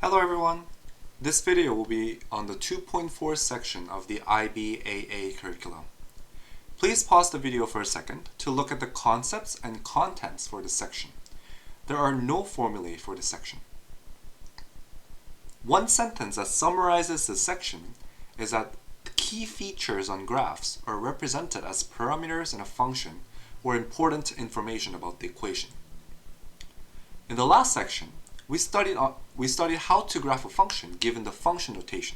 Hello everyone! This video will be on the 2.4 section of the IBAA curriculum. Please pause the video for a second to look at the concepts and contents for this section. There are no formulae for this section. One sentence that summarizes this section is that the key features on graphs are represented as parameters in a function or important information about the equation. In the last section, we studied how to graph a function given the function notation.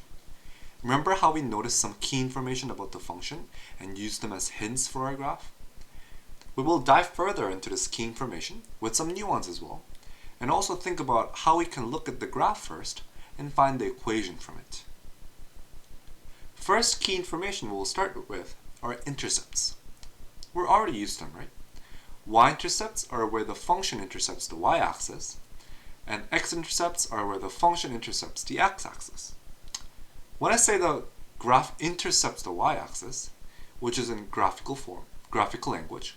Remember how we noticed some key information about the function and used them as hints for our graph? We will dive further into this key information with some nuance as well, and also think about how we can look at the graph first and find the equation from it. First key information we'll start with are intercepts. We're already used to them, right? Y-intercepts are where the function intercepts the y-axis, and x-intercepts are where the function intercepts the x-axis. When I say the graph intercepts the y-axis, which is in graphical language,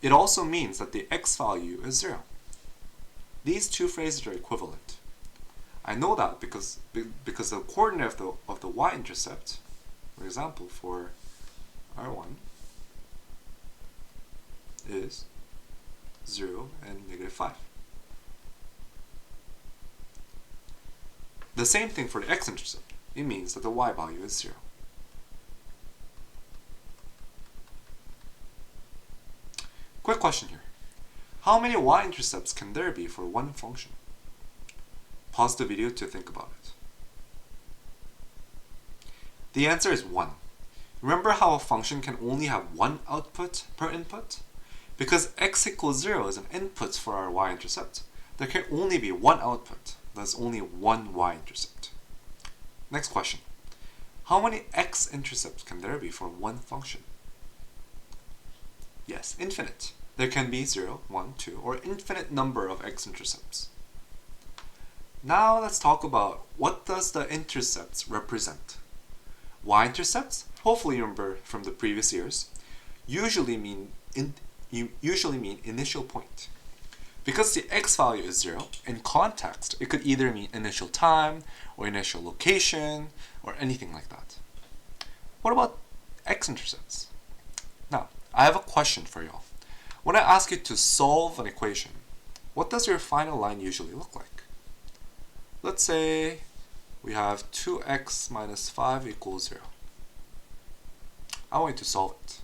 it also means that the x value is 0. These two phrases are equivalent. I know that because the coordinate of the y-intercept, for example, for R1 is 0 and -5. The same thing for the x-intercept. It means that the y value is 0. Quick question here. How many y-intercepts can there be for one function? Pause the video to think about it. The answer is 1. Remember how a function can only have one output per input? Because x equals 0 is an input for our y-intercept, there can only be one output. There's only one y-intercept. Next question. How many x-intercepts can there be for one function? Yes, infinite. There can be 0, 1, 2, or infinite number of x-intercepts. Now let's talk about what does the intercepts represent. Y-intercepts, hopefully you remember from the previous years, usually mean initial point. Because the x value is 0, in context, it could either mean initial time, or initial location, or anything like that. What about x-intercepts? Now, I have a question for y'all. When I ask you to solve an equation, what does your final line usually look like? Let's say we have 2x minus 5 equals 0. I want you to solve it.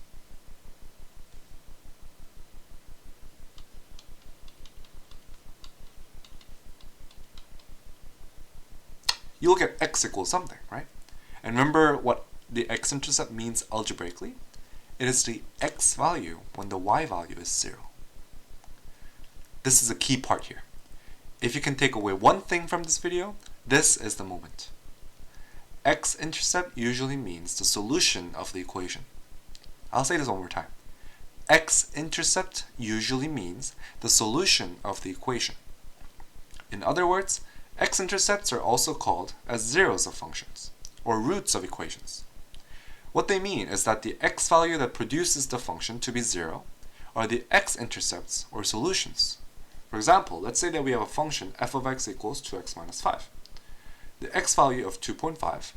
You'll get x equals something, right? And remember what the x-intercept means algebraically? It is the x value when the y value is 0. This is a key part here. If you can take away one thing from this video, this is the moment. X-intercept usually means the solution of the equation. I'll say this one more time. X-intercept usually means the solution of the equation. In other words, x-intercepts are also called as zeros of functions, or roots of equations. What they mean is that the x value that produces the function to be 0 are the x-intercepts, or solutions. For example, let's say that we have a function f of x equals 2x minus 5. The x value of 2.5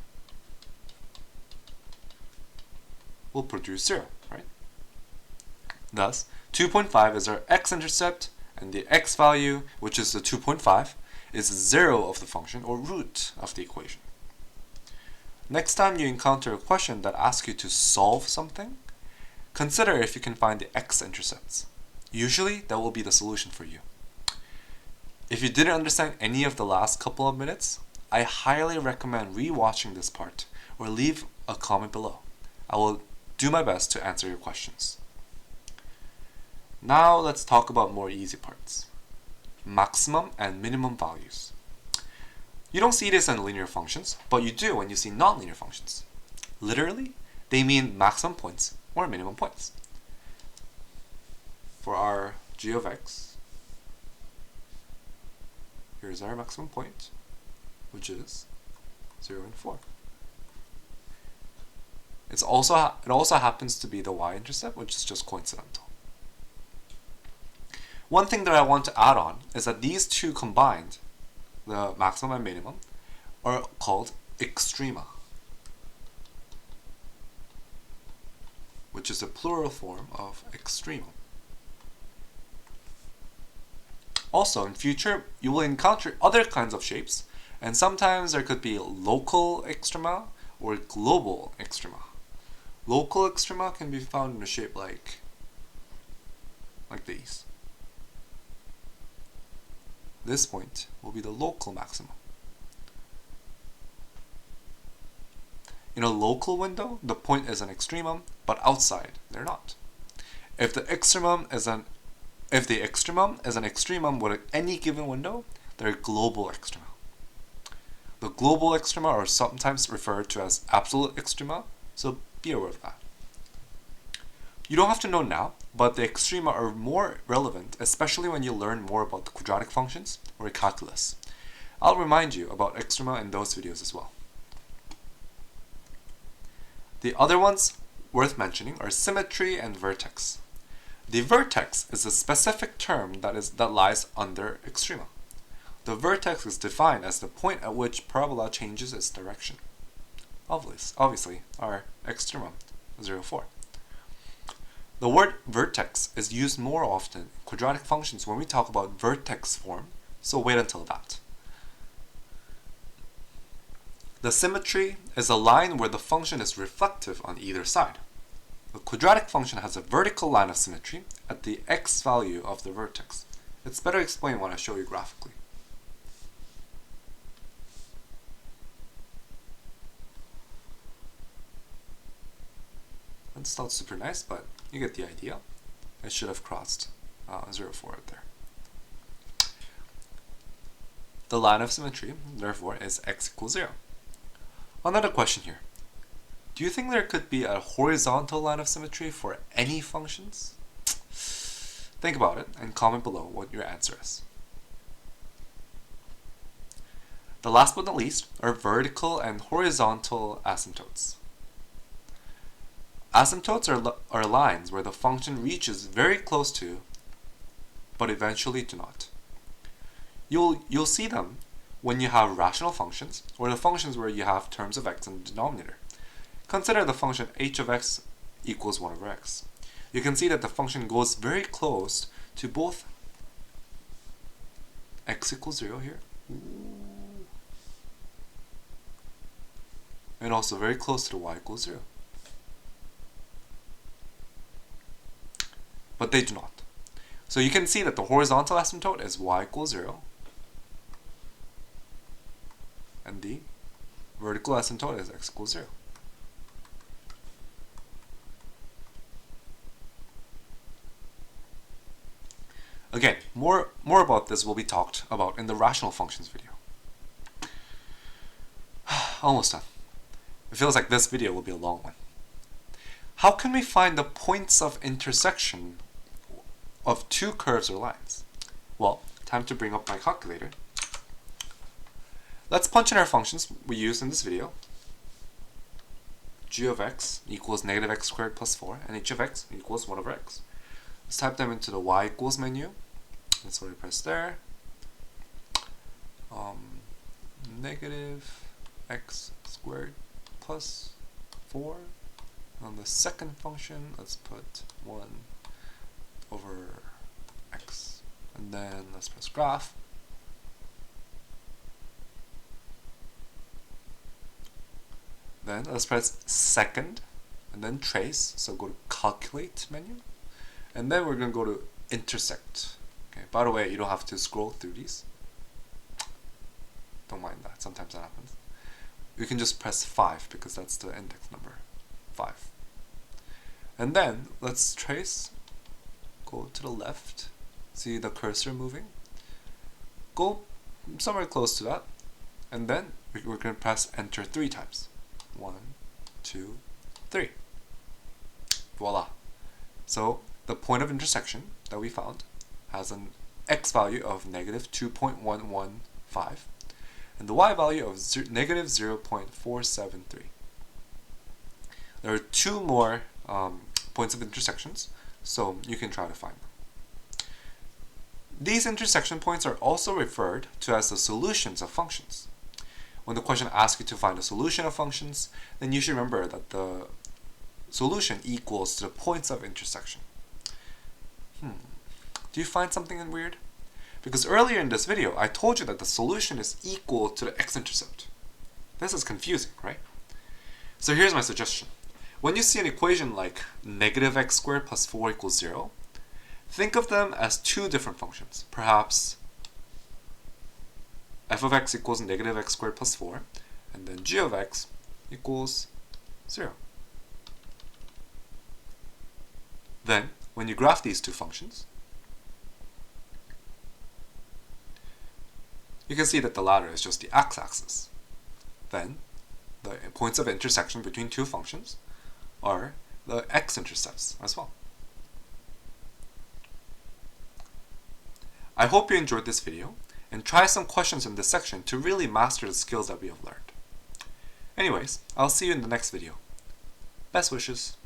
will produce 0, right? Thus, 2.5 is our x-intercept, and the x value, which is the 2.5, is 0 of the function, or root of the equation. Next time you encounter a question that asks you to solve something, consider if you can find the x-intercepts. Usually, that will be the solution for you. If you didn't understand any of the last couple of minutes, I highly recommend rewatching this part, or leave a comment below. I will do my best to answer your questions. Now let's talk about more easy parts. Maximum and minimum values. You don't see this in linear functions, but you do when you see nonlinear functions. Literally, they mean maximum points or minimum points. For our g of x, here's our maximum point, which is 0 and 4. It also happens to be the y-intercept, which is just coincidental. One thing that I want to add on is that these two combined, the maximum and minimum, are called extrema, which is the plural form of extremum. Also, in future, you will encounter other kinds of shapes, and sometimes there could be local extrema or global extrema. Local extrema can be found in a shape like these. This point will be the local maximum. In a local window, the point is an extremum, but outside they're not. If the extremum is an extremum with any given window, they're global extrema. The global extrema are sometimes referred to as absolute extrema, so be aware of that. You don't have to know now, but the extrema are more relevant, especially when you learn more about the quadratic functions or calculus. I'll remind you about extrema in those videos as well. The other ones worth mentioning are symmetry and vertex. The vertex is a specific term that lies under extrema. The vertex is defined as the point at which parabola changes its direction. Obviously, our extremum, 0, 4. The word vertex is used more often in quadratic functions when we talk about vertex form, so wait until that. The symmetry is a line where the function is reflective on either side. The quadratic function has a vertical line of symmetry at the x value of the vertex. It's better explained when I show you graphically. It's not super nice, but you get the idea. I should have crossed 0, 4 right there. The line of symmetry, therefore, is x equals 0. Another question here. Do you think there could be a horizontal line of symmetry for any functions? Think about it and comment below what your answer is. The last but not least are vertical and horizontal asymptotes. Asymptotes are lines where the function reaches very close to, but eventually do not. You'll see them when you have rational functions, or the functions where you have terms of x in the denominator. Consider the function h of x equals 1 over x. You can see that the function goes very close to both x equals 0 here, and also very close to the y equals 0. But they do not. So you can see that the horizontal asymptote is y equals 0, and the vertical asymptote is x equals 0. Again, more about this will be talked about in the rational functions video. Almost done. It feels like this video will be a long one. How can we find the points of intersection of two curves or lines? Well, time to bring up my calculator. Let's punch in our functions we used in this video. g of x equals negative x squared plus 4, and h of x equals 1 over x. Let's type them into the y equals menu. That's what I press there. Negative x squared plus 4. On the second function, let's put 1 over x. And then let's press graph. Then let's press second, and then trace. So go to calculate menu. And then we're going to go to intersect. Okay. By the way, you don't have to scroll through these. Don't mind that. Sometimes that happens. You can just press 5 because that's the index number. 5. And then let's trace. Go to the left. See the cursor moving? Go somewhere close to that. And then we're going to press enter 3 times. 1, 2, 3. Voila. So the point of intersection that we found has an x value of negative 2.115 and the y value of negative 0.473. There are 2 more points of intersections, so you can try to find them. These intersection points are also referred to as the solutions of functions. When the question asks you to find a solution of functions, then you should remember that the solution equals to the points of intersection. Do you find something weird? Because earlier in this video, I told you that the solution is equal to the x-intercept. This is confusing, right? So here's my suggestion. When you see an equation like negative x squared plus 4 equals 0, think of them as two different functions. Perhaps f of x equals negative x squared plus 4, and then g of x equals 0. Then, when you graph these two functions, you can see that the latter is just the x-axis. Then, the points of intersection between two functions are the x-intercepts as well. I hope you enjoyed this video, and try some questions in this section to really master the skills that we have learned. Anyways, I'll see you in the next video. Best wishes.